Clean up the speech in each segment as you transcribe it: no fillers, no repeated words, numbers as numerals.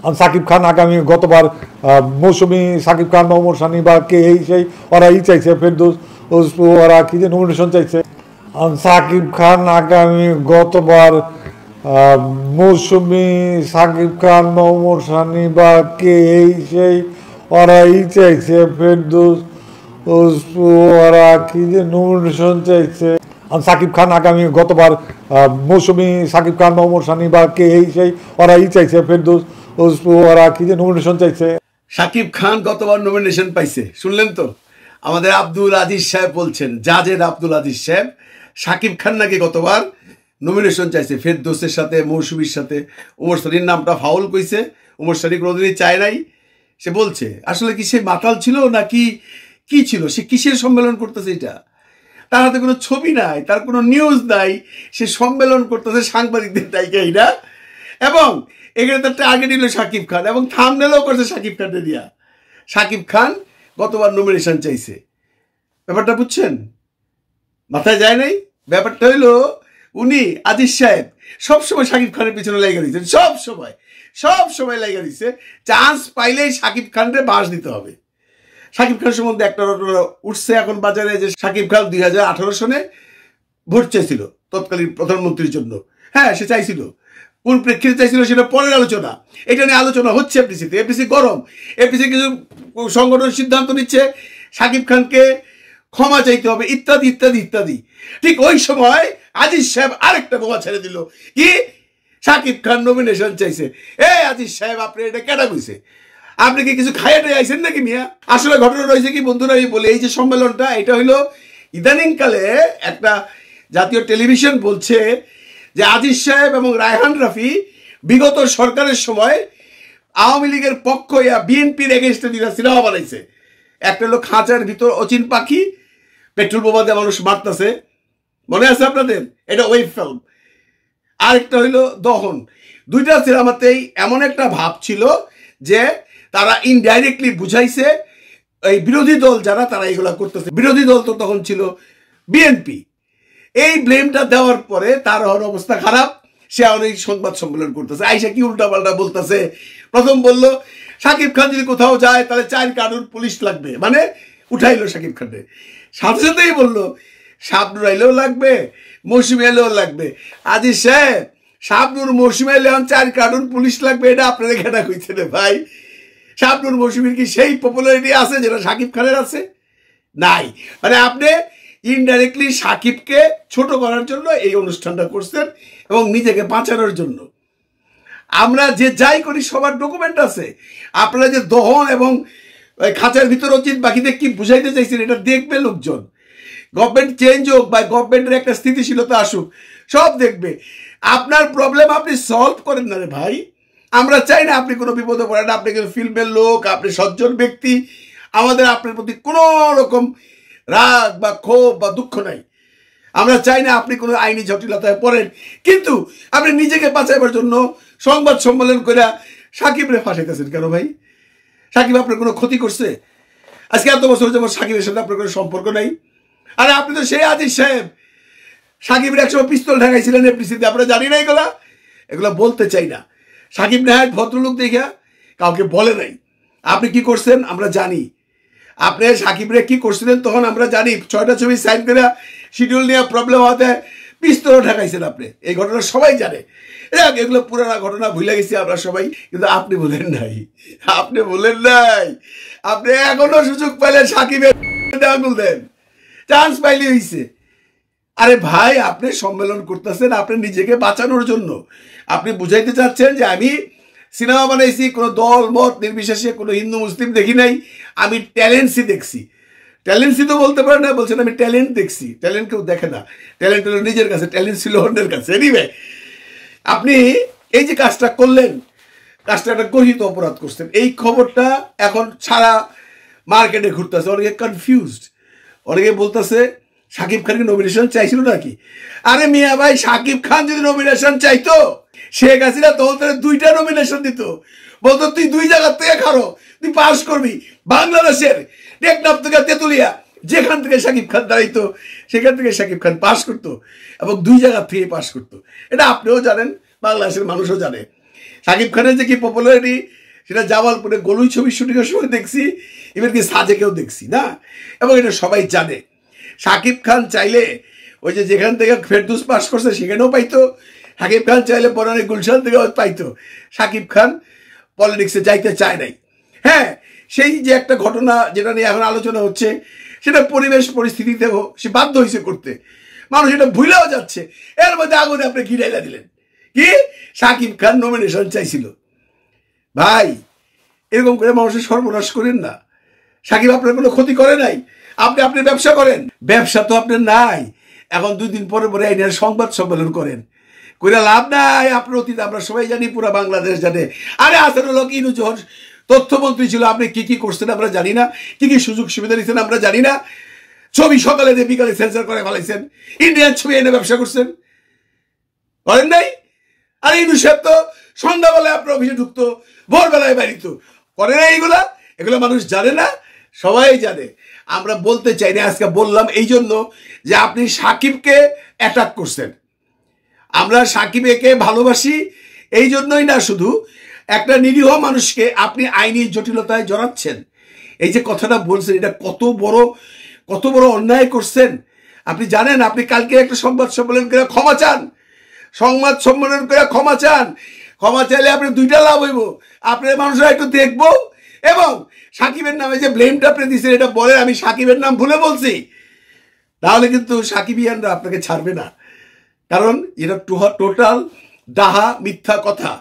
সাকিব খান আগামী গতবার মৌসুমি সাকিব খান ওমর সানি বা কে এই সেই ওরা চাইছে ফেরদৌস ওরা কি যে নমিনেশন চাইছে। সাকিব খান আগামী গতবার মৌসুমি সাকিব খান ওমর সানি বা কে এই সেই ওরা চাইছে ফেরদৌস ওরা কি যে নমিনেশন চাইছে। সাকিব খান আগামী গতবার মৌসুমি সাকিব খান ওমর সানি বা কে এই সেই ওরা চাইছে ফেরদৌস ওরা কি যে নমিনেশন চাইছে। সাকিব খান গতবার নমিনেশন পাইছে, শুনলেন তো? আমাদের আব্দুল আজিজ সাহেব বলছেন, জাজের আব্দুল আজিজ সাহেব, সাকিব খান নাকি গতবার নমিনেশন চাইছে ফেরদৌসের সাথে, মৌসুমীর সাথে। ওমর সানির নামটা ফাউল কইছে, ওমর সানি কোনোদিনই চায় নাই। সে বলছে আসলে কি সে মাতাল ছিল নাকি কি ছিল, সে কিসের সম্মেলন করতেছে এটা? তার হাতে কোনো ছবি নাই, তার কোনো নিউজ নাই, সে সম্মেলন করতেছে সাংবাদিকদের টাইকেই না। এবং এখানে তার টার্গেট হলো সাকিব খান, এবং থাম্বনেলও করছে সাকিব খানকে দিয়া। সাকিব খান গতবার নমিনেশন চাইছে, ব্যাপারটা বুঝছেন? মাথায় যায় নাই? ব্যাপারটা হইলো উনি আজিজ সাহেব সবসময় সাকিব খানের পিছনে লেগে দিচ্ছেন, সব সময় লেগে দিচ্ছে। চান্স পাইলেই সাকিব খানকে বাস দিতে হবে। সাকিব খান সম্বন্ধে একটা রটনা উঠছে এখন বাজারে, যে সাকিব খান 2018 সনে ভোট চাইছিল তৎকালীন প্রধানমন্ত্রীর জন্য। হ্যাঁ, সে চাইছিল, কোন প্রেক্ষিতে চাইছিল সেটা পরের আলোচনা। এটা নিয়ে আলোচনা হচ্ছে এফডিসিতে, এফডিসি গরম। এফডিসি কিছু সংগঠন সিদ্ধান্ত নিচ্ছে সাকিব খানকে ক্ষমা চাইতে হবে, ইত্যাদি ইত্যাদি ইত্যাদি। ঠিক ওই সময় আজিজ সাহেব আরেকটা বোমা ছেড়ে দিল, কি সাকিব খান নমিনেশন চাইছে। আজিজ সাহেব, আপনি এটা কেটা কইছে? আপনি কি কিছু খাইয়ে আইছেন নাকি মিয়া? আসলে ঘটনা রয়েছে কি বন্ধুরা, আমি বলি, এই যে সম্মেলনটা, এটা হইলো ইদানিংকালে একটা জাতীয় টেলিভিশন বলছে যে আজিজ সাহেব এবং রায়হান রাফি বিগত সরকারের সময় আওয়ামী লীগের পক্ষ ইয়া বিএনপির এগেইনস্টে দুইটা সিনেমা বানাইছে। একটা হলো খাঁচার ভিতর অচিন পাখি, পেট্রোল বোমা দিয়ে মানুষ মারতেছে, মনে আছে আপনাদের? এটা ওয়েব ফিল্ম। আরেকটা হইলো দহন। দুইটা সিনেমাতেই এমন একটা ভাব ছিল যে তারা ইনডাইরেক্টলি বুঝাইছে এই বিরোধী দল যারা, তারা এগুলা করতেছে। বিরোধী দল তো তখন ছিল বিএনপি। এই ব্লেমটা দেওয়ার পরে তার অবস্থা খারাপ, সে অনেক সংবাদ সম্মেলন করতেছে, আইসা কি উল্টাপাল্টা বলতেছে। প্রথম বলল সাকিব খান যদি কোথাও যায় তাহলে 4 কার্টুন পুলিশ লাগবে, মানে উঠাইলো সাকিব খানের। সাথে সাথেই বললো শাবনুর আইলেও লাগবে, মৌসুমী এলেও লাগবে। আজিজ সাহেব, শাবনুর মৌসুমী এলে 4 কার্টুন পুলিশ লাগবে, এটা আপনাদের ঘেটা কইছে রে ভাই। শাবনুর মৌসুমীর কি সেই পপুলারিটি আছে যেটা সাকিব খানের আছে? নাই। মানে আপনি ইনডাইরেক্টলি সাকিবকে ছোট করার জন্য এই অনুষ্ঠানটা করছেন এবং নিজেকে বাঁচানোর জন্য। আমরা যে যাই করি সবার ডকুমেন্ট আছে। আপনারা যে দহন এবং খাঁচার ভিতর অচিন পাখিতে কি বুঝাইতে চাইছেন এটা দেখবে লোকজন। গভর্নমেন্ট চেঞ্জ হোক বা গভর্নমেন্টের একটা স্থিতিশীলতা আসুক, সব দেখবে। আপনার প্রবলেম আপনি সলভ করেন না রে ভাই। আমরা চাই না আপনি কোনো বিপদে পড়েন, আপনি কিন্তু ফিল্মের লোক, আপনি সজ্জন ব্যক্তি, আমাদের আপনার প্রতি কোনো রকম রাগ বা ক্ষোভ বা দুঃখ নাই। আমরা চাই না আপনি কোনো আইনি জটিলতায় পড়েন, কিন্তু আপনি নিজেকে বাঁচাইবার জন্য সংবাদ সম্মেলন করে সাকিবরে ফাঁসাইতেছেন কেন ভাই? সাকিব আপনার কোনো ক্ষতি করছে? আজকে এত বছর যেমন সাকিবের সাথে আপনার কোনো সম্পর্ক নাই। আরে আপনি তো সেই আজিজ সাহেব, সাকিবের একসময় পিস্তল ঢাকাইছিলেন এফডিসিতে, আপনারা জানি না এগুলা বলতে চাই না। সাকিব নাহায়ত ভদ্রলোক দেখা কাউকে বলে নাই। আপনি কি করছেন আমরা জানি, আপনি সাকিবরে কি করছিলেন তখন আমরা জানি। 6টা ছবি সাইন করে শিডিউল নিয়ে প্রবলেম হতে পিস্তলও ঢাকাইছেন আপনি, এই ঘটনা সবাই জানে। এগুলো পুরানা ঘটনা ভুলে গেছি আমরা সবাই, কিন্তু আপনি বলেন নাই। আপনি এখনো সুযোগ পাইলে সাকিবের আঙুল দেন, চান্স পাইলে হইছে। আরে ভাই, আপনি সম্মেলন করতেছেন আপনি নিজেকে বাঁচানোর জন্য। আপনি বুঝাইতে চাচ্ছেন যে আমি সিনেমা বানাইছি, কোনো দল মত নির্বিশেষে, কোনো হিন্দু মুসলিম দেখি নাই, আমি ট্যালেন্টসই দেখছি। ট্যালেন্টসই তো বলতে পারে না, বলছেন আমি ট্যালেন্ট দেখছি। ট্যালেন্ট কেউ দেখে না, ট্যালেন্ট হলো নিজের কাছে, ট্যালেন্ট ছিল অন্যের কাছে। এনিওয়ে, আপনি এই যে কাজটা করলেন, কাজটা একটা গর্হিত অপরাধ করছেন। এই খবরটা এখন সারা মার্কেটে ঘুরতেছে, অনেকে কনফিউজড, অনেকে বলতেছে সাকিব খানকে নমিনেশন চাইছিল নাকি? আরে মিয়া ভাই, সাকিব খান যদি নমিনেশন চাইতো, শেখ হাসিনা তখন 2টা নমিনেশন দিত, বলতো তুই 2 জায়গার থেকে খারো, তুই পাস করবি। বাংলাদেশের টেকনাফ থেকে তেতুলিয়া, যেখান থেকে সাকিব খান দাঁড়াইতো সেখান থেকে সাকিব খান পাস করতো, এবং 2 জায়গার থেকে পাস করতো। এটা আপনিও জানেন, বাংলাদেশের মানুষও জানে। শাকিব খানের যে কি পপুলারিটি সেটা জামালপুরে গলুই ছবির শুটিংয়ের সময় দেখছি, এবার কি সাজেকেও দেখছি না, এবং এটা সবাই জানে। শাকিব খান চাইলে ওই যে যেখান থেকে ফেরদৌস পাস করছে সেখানেও পাইতো, শাকিব খান চাইলে পরানে গুলশান থেকেও পাইতো। শাকিব খান পলিটিক্সে যাইতে চায় নাই। হ্যাঁ, সেই যে একটা ঘটনা যেটা নিয়ে এখন আলোচনা হচ্ছে, সেটা পরিবেশ পরিস্থিতিতেও সে বাধ্য হয়েছে করতে, মানুষ এটা ভুলেও যাচ্ছে। এর মধ্যে আগুনে আপনি গিরাইলা দিলেন কি শাকিব খান নমিনেশন চাইছিল। ভাই, এরকম করে মানুষের সর্বনাশ করেন না। শাকিব আপনার কোনো ক্ষতি করে নাই, আপনি আপনার ব্যবসা করেন। ব্যবসা তো আপনার নাই, এখন 2 দিন পরে পরে আইনের সংবাদ সম্মেলন করেন, কইরা লাভ নাই। আপনার অতীত আমরা সবাই জানি, পুরা বাংলাদেশ জানে। আরে আসানুল হক ইনু যখন তথ্যমন্ত্রী ছিল, আপনি কি কি করছেন আমরা জানি না, কি কি সুযোগ সুবিধা দিচ্ছেন আমরা জানি না। ছবি সকালে দিয়ে বিকালে সেন্সার করে ফেলাইছেন, ইন্ডিয়ান ছবি এনে ব্যবসা করছেন, করেন নাই? আর ইনু সাহেব তো সন্ধ্যাবেলায় আপনার অফিসে ঢুকতো, ভোরবেলায় বাড়িত, করে না এইগুলা? এগুলো মানুষ জানে না? সবাই জানে। আমরা বলতে চাই না, আজকে বললাম এই জন্য যে আপনি সাকিবকে অ্যাটাক করছেন। আমরা সাকিবকে ভালোবাসি এই জন্যই না, শুধু একটা নিরীহ মানুষকে আপনি আইনি জটিলতায় জড়াচ্ছেন। এই যে কথাটা বলছেন, এটা কত বড় অন্যায় করছেন আপনি জানেন। আপনি কালকে একটা সংবাদ সম্মেলন করে ক্ষমা চান, সংবাদ সম্মেলন করে ক্ষমা চান। ক্ষমা চাইলে আপনি 2টা লাভ হইব, আপনার মানুষরা একটু দেখবো, এবং সাকিবের নামে যে ব্লেমটা আপনি দিচ্ছেন এটা বলে আমি সাকিবের নাম ভুলে বলছি, তাহলে কিন্তু সাকিবিয়ানরা আপনাকে ছাড়বে না। কারণ এটা টোটাল ডাহা মিথ্যা কথা।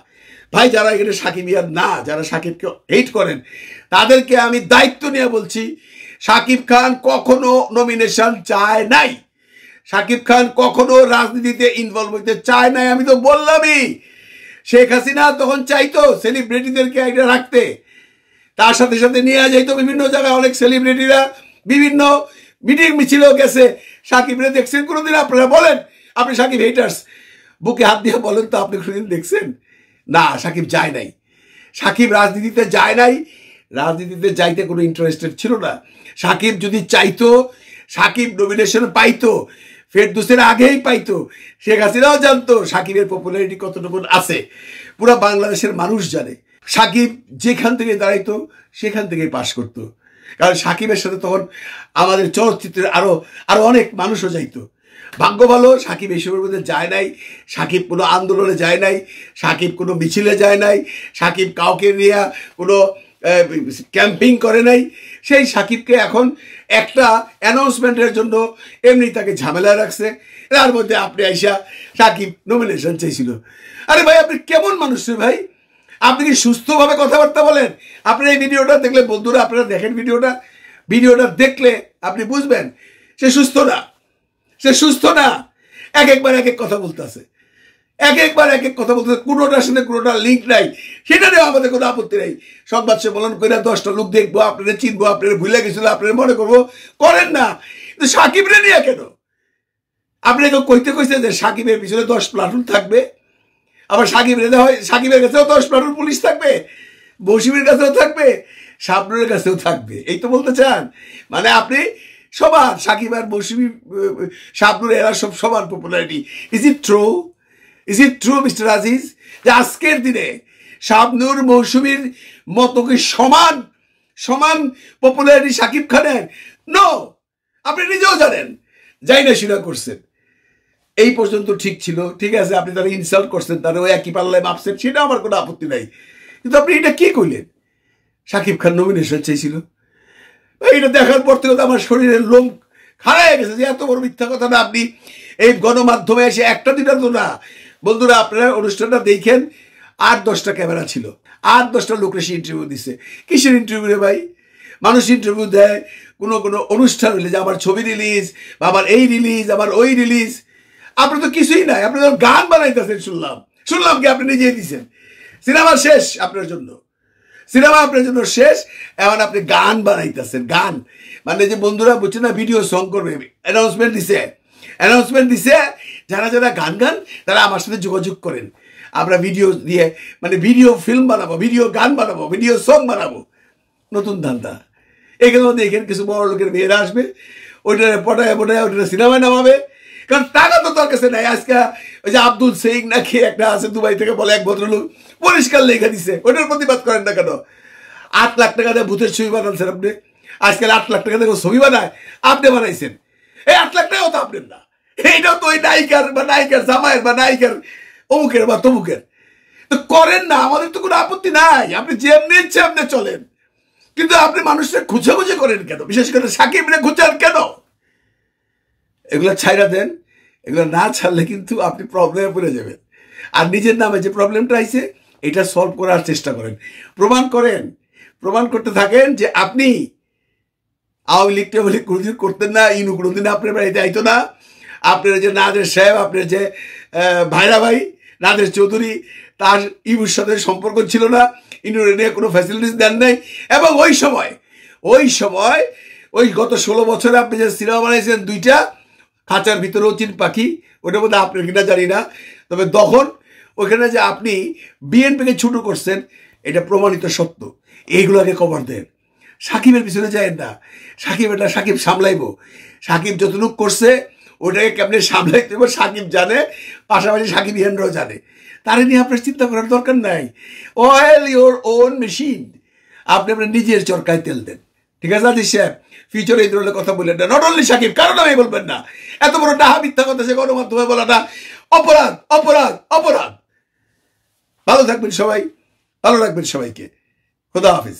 ভাই, যারা এখানে সাকিবিয়ান না, যারা সাকিবকে হেট করেন, তাদেরকে আমি দায়িত্ব নিয়ে বলছি, সাকিব খান কখনো নমিনেশন চায় নাই। সাকিব খান কখনো রাজনীতিতে ইনভলভ হইতে চায় নাই। আমি তো বললামই, শেখ হাসিনা তখন চাইতো সেলিব্রিটিদেরকে এটা রাখতে, তার সাথে সাথে নিয়ে যাইতো বিভিন্ন জায়গায়। অনেক সেলিব্রিটিরা বিভিন্ন মিটিং মিছিলেও গেছে। সাকিবরে দেখছেন কোনোদিন? আপনারা বলেন, আপনি সাকিব হেটার্স, বুকে হাত দিয়ে বলেন তো আপনি কোনোদিন দেখছেন? না, সাকিব যায় নাই। সাকিব রাজনীতিতে যায় নাই, রাজনীতিতে যাইতে কোনো ইন্টারেস্টেড ছিল না। সাকিব যদি চাইতো, সাকিব নমিনেশন পাইতো, ফেরদৌসের আগেই পাইতো। শেখ হাসিনাও জানতো সাকিবের পপুলারিটি কতটুকু আছে, পুরো বাংলাদেশের মানুষ জানে। সাকিব যেখান থেকে দাঁড়াইতো সেখান থেকেই পাশ করতো, কারণ সাকিবের সাথে তখন আমাদের চলচ্চিত্রের আরো অনেক মানুষও যাইতো। ভাগ্য ভালো, সাকিব এইসবের মধ্যে যায় নাই। সাকিব কোনো আন্দোলনে যায় নাই, সাকিব কোনো মিছিলে যায় নাই, সাকিব কাউকে নিয়ে কোনো ক্যাম্পিং করে নাই। সেই সাকিবকে এখন একটা অ্যানাউন্সমেন্টের জন্য এমনি তাকে ঝামেলায় রাখছে। তার মধ্যে আপনি আইসা সাকিব নমিনেশন চাইছিল। আরে ভাই, আপনি কেমন মানুষ রে ভাই? আপনি কি সুস্থভাবে কথাবার্তা বলেন? আপনার এই ভিডিওটা দেখলে, বন্ধুরা আপনারা দেখেন ভিডিওটা দেখলে আপনি বুঝবেন সে সুস্থ না, সে সুস্থ না। একবার এক কথা বলতেছে, একবার এক কথা বলতেছে, কোনোটার সাথে কোনোটার লিঙ্ক নাই। সেটা নিয়েও আমাদের কোনো আপত্তি নাই। সংবাদ সম্মেলন করে 10টা লোক দেখবো, আপনারা চিনবো, আপনারা ভুলে গেছিল, আপনারা মনে করবো, করেন না। কিন্তু সাকিবরে নিয়ে কেন? আপনাকে কইতে যে সাকিবের পিছনে 10 প্লাটুন থাকবে, আবার সাকিবের কাছেও 10 প্লাটুন পুলিশ থাকবে, মৌসুমীর কাছেও থাকবে, শাবনুরের কাছেও থাকবে। এই তো বলতে চান? মানে আপনি সবার, সাকিব আর মৌসুমী, শাবনুর, এরা সব সবার popularity. Is it true mister Aziz, যে আজকের দিনে শাবনুর মৌসুমীর মতো কি সমান পপুলারিটি সাকিব খানের? নো, আপনি নিজেও জানেন। যাই না সেটা করছেন, এই পর্যন্ত ঠিক ছিল, ঠিক আছে। আপনি তারা ইনসাল্ট করছেন, তারা ওই একই পাল্লায় মাপছেন, সেটা আমার কোনো আপত্তি নাই। কিন্তু আপনি এটা কি কইলেন? সাকিব খান নমিনেশন চাইছিল, এটা দেখার পর থেকে আমার শরীরের লোম খাড়া হয়ে গেছে যে এত বড় মিথ্যা কথা না। আপনি এই গণমাধ্যমে এসে একটা দিনটা তো না। বন্ধুরা, আপনারা অনুষ্ঠানটা দেখেন, 8-10টা ক্যামেরা ছিল, 8-10টা লোক এসে ইন্টারভিউ দিচ্ছে। কিসের ইন্টারভিউ রে ভাই? মানুষ ইন্টারভিউ দেয় কোনো অনুষ্ঠান হইলে, যে আমার ছবি রিলিজ, বা আমার এই রিলিজ, আমার ওই রিলিজ। আপনার তো কিছুই নাই, আপনি গান বানাইতেছেন, শুনলাম কি আপনি নিজেই দিচ্ছেন। সিনেমা শেষ আপনার জন্য, সিনেমা আপনার জন্য শেষ, এখন আপনি গান বানাইতেছেন। গান মানে যে বন্ধুরা বুঝছে না, ভিডিও সং করবে, অ্যানাউন্সমেন্ট দিছে, যারা গান তারা আমার সাথে যোগাযোগ করেন, আমরা ভিডিও দিয়ে মানে ভিডিও ফিল্ম বানাবো, ভিডিও গান বানাবো, ভিডিও সং বানাবো। নতুন ধান্দা। এখানে দেখেন কিছু বড় লোকের মেয়েরা আসবে, ওইটা পটায় ওইটা সিনেমায় নামাবে, কারণ টাকা তো তোর কাছে নাই। আজকে ওই যে আব্দুল সেইক নাকি একটা আছে দুবাই থেকে বলে, এক ভদ্রলোক, পরিষ্কার লেখা দিছে, ওটার প্রতিবাদ করেন না কেন? 8 লাখ টাকা দিয়ে ভূতের ছবি বানাচ্ছেন আপনি। আজকাল 8 লাখ টাকা দিয়ে ছবি বানায়, আপনি বানাইছেন। এই 8 লাখ টাকাও তো আপনার না, এইটাও তো ওই নায়িকার বা নায়িকার জামাইয়ের বা নায়িকার অমুকের বা তমুকের। তো করেন না, আমাদের তো কোনো আপত্তি নাই, আপনি যেমনি ইচ্ছে আপনি চলেন, কিন্তু আপনি মানুষকে খুঁজে করেন কেন? বিশেষ করে সাকিবরে খুঁজান কেন? এগুলো ছাইরা দেন, এগুলো না ছাড়লে কিন্তু আপনি প্রবলেমে পড়ে যাবেন। আর নিজের নামে যে প্রবলেমটা আইছে এটা সলভ করার চেষ্টা করেন, প্রমাণ করেন, প্রমাণ করতে থাকেন যে আপনি আওয়ামী লীগ কোনোদিন করতেন না, ইনু কোনোদিন আপনার বাড়িতে আইতো না, আপনার যে নাদের সাহেব, আপনার যে ভাইরা ভাই নাদের চৌধুরী, তার ইবুর সাথে সম্পর্ক ছিল না, ইনুর নিয়ে কোনো ফ্যাসিলিটিস দেন নাই। এবং ওই সময় ওই গত 16 বছরে আপনি যে সিনেমা বানাইছেন 2টা, খাঁচার ভিতরেও চিন পাখি, ওটার মধ্যে আপনার কিনা জানি না, তবে তখন ওইখানে যে আপনি বিএনপিকে ছোট করছেন এটা প্রমাণিত সত্য। এইগুলোকে কভার দেন, সাকিবের পিছনে যায় না। সাকিব সামলাইব, সাকিব যতটুক করছে ওটাকে কেমনে সামলাইতে হবে সাকিব জানে, পাশাপাশি সাকিব ইহেনরাও জানে। তারে নিয়ে আপনার চিন্তা করার দরকার নাই। অয়েল ইউর ওন মেশিন, আপনি আপনার নিজের চরকায় তেল দেন। ঠিক আছে আজিজ সাহেব, ফিউচারে এই ধরনের কথা বললেন না, নট অনলি সাকিব, কারণ আমি বলবেন না। এত বড় ডাহা মিথ্যা কথা সে গণমাধ্যমে বলাটা অপরাধ অপরাধ অপরাধ। ভালো থাকবেন সবাই, ভালো রাখবেন সবাইকে। খোদা হাফিজ।